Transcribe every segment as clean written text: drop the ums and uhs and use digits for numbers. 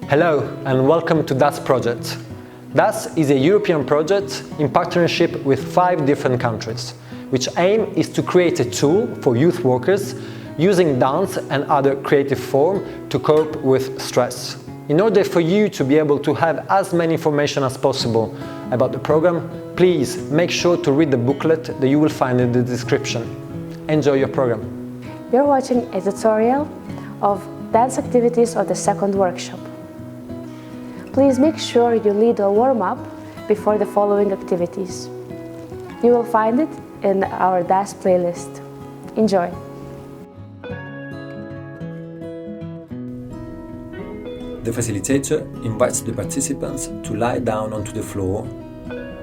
Hello and welcome to DASS project. DASS is a European project in partnership with 5 different countries, which aim is to create a tool for youth workers using dance and other creative form to cope with stress. In order for you to be able to have as many information as possible about the program, please make sure to read the booklet that you will find in the description. Enjoy your program. You're watching a tutorial of dance activities of the second workshop. Please make sure you lead a warm-up before the following activities. You will find it in our DASS playlist. Enjoy! The facilitator invites the participants to lie down onto the floor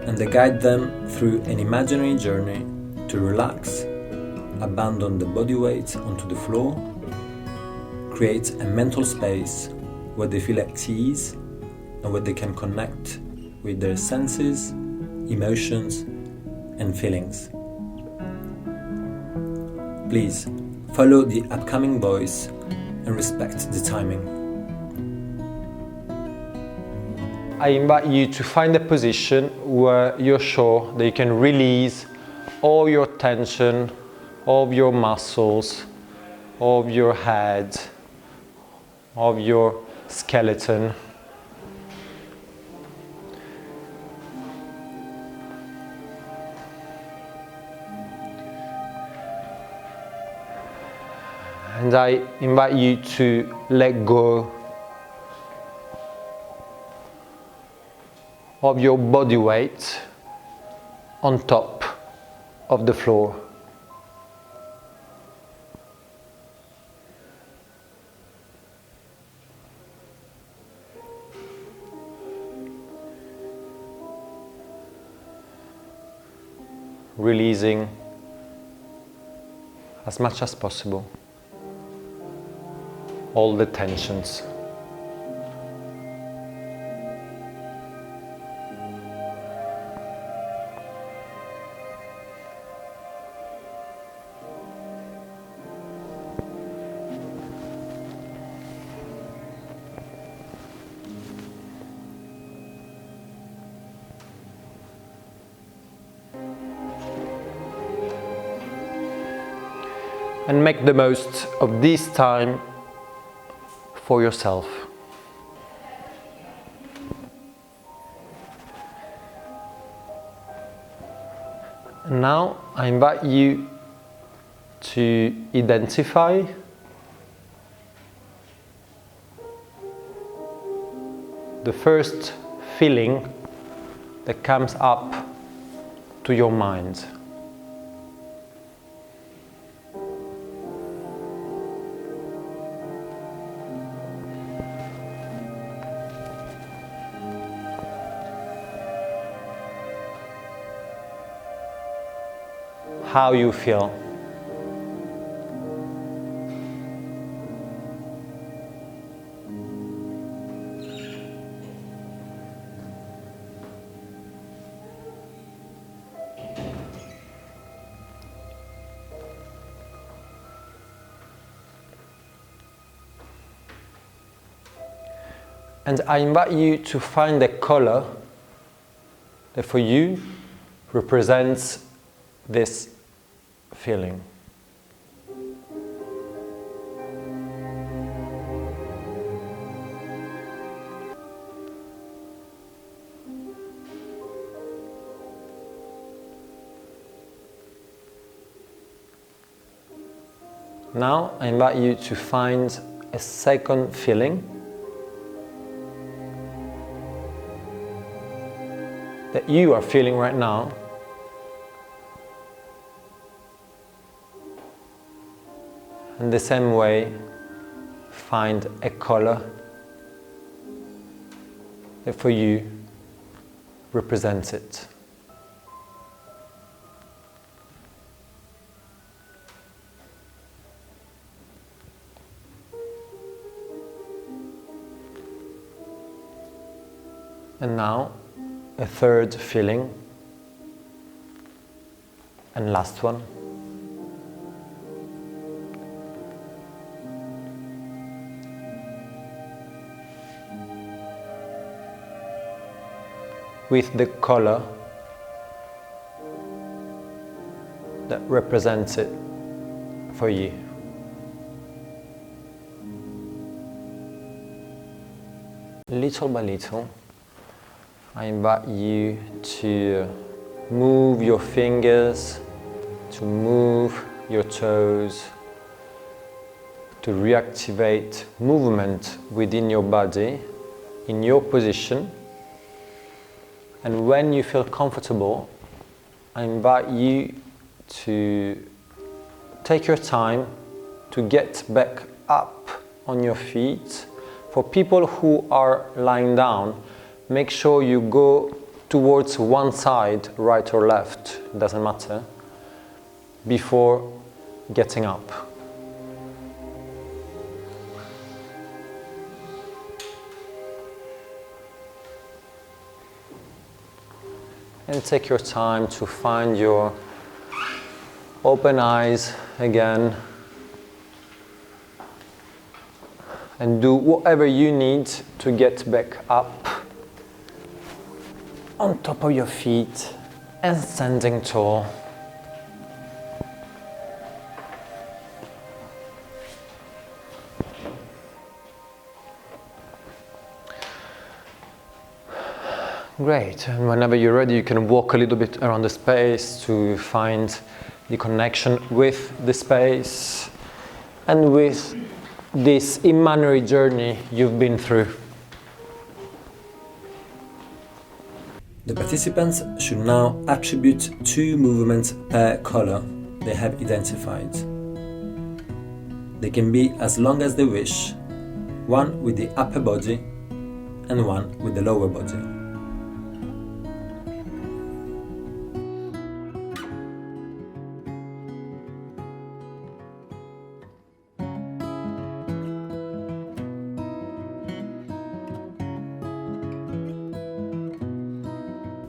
and they guide them through an imaginary journey to relax, abandon the body weight onto the floor, create a mental space where they feel at ease and where they can connect with their senses, emotions and feelings. Please follow the upcoming voice and respect the timing. I invite you to find a position where you're sure that you can release all your tension, of your muscles, of your head, of your skeleton. And I invite you to let go of your body weight on top of the floor. Releasing as much as possible all the tensions. And make the most of this time for yourself. And now I invite you to identify the first feeling that comes up to your mind. How you feel. And I invite you to find a color that for you represents this feeling. Now I invite you to find a second feeling that you are feeling right now. In the same way, find a color that for you represents it. And now, a third feeling, and last one. with the color that represents it for you. Little by little, I invite you to move your fingers, to move your toes, to reactivate movement within your body, in your position. And when you feel comfortable, I invite you to take your time to get back up on your feet. For people who are lying down, make sure you go towards one side, right or left, it doesn't matter, before getting up. And take your time to find your open eyes again, and do whatever you need to get back up on top of your feet and standing tall. Great, and whenever you're ready, you can walk a little bit around the space to find the connection with the space and with this imaginary journey you've been through. The participants should now attribute 2 movements per color they have identified. They can be as long as they wish, one with the upper body and one with the lower body.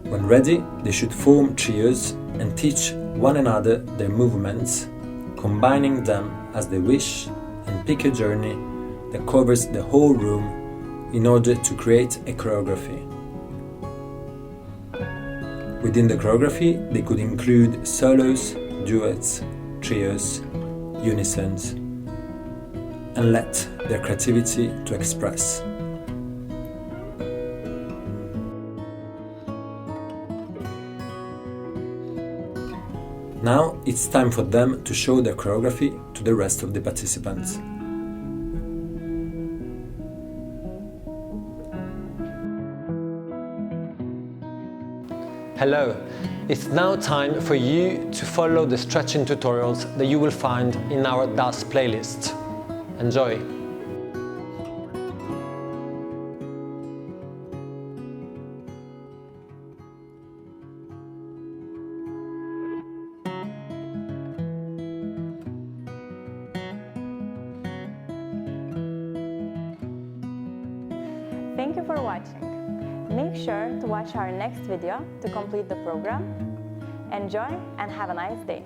When ready, they should form trios and teach one another their movements, combining them as they wish, and pick a journey that covers the whole room in order to create a choreography. Within the choreography, they could include solos, duets, trios, unisons, and let their creativity to express. Now it's time for them to show their choreography to the rest of the participants. Hello, it's now time for you to follow the stretching tutorials that you will find in our DASS playlist. Enjoy! Thank you for watching. Make sure to watch our next video to complete the program. Enjoy and have a nice day.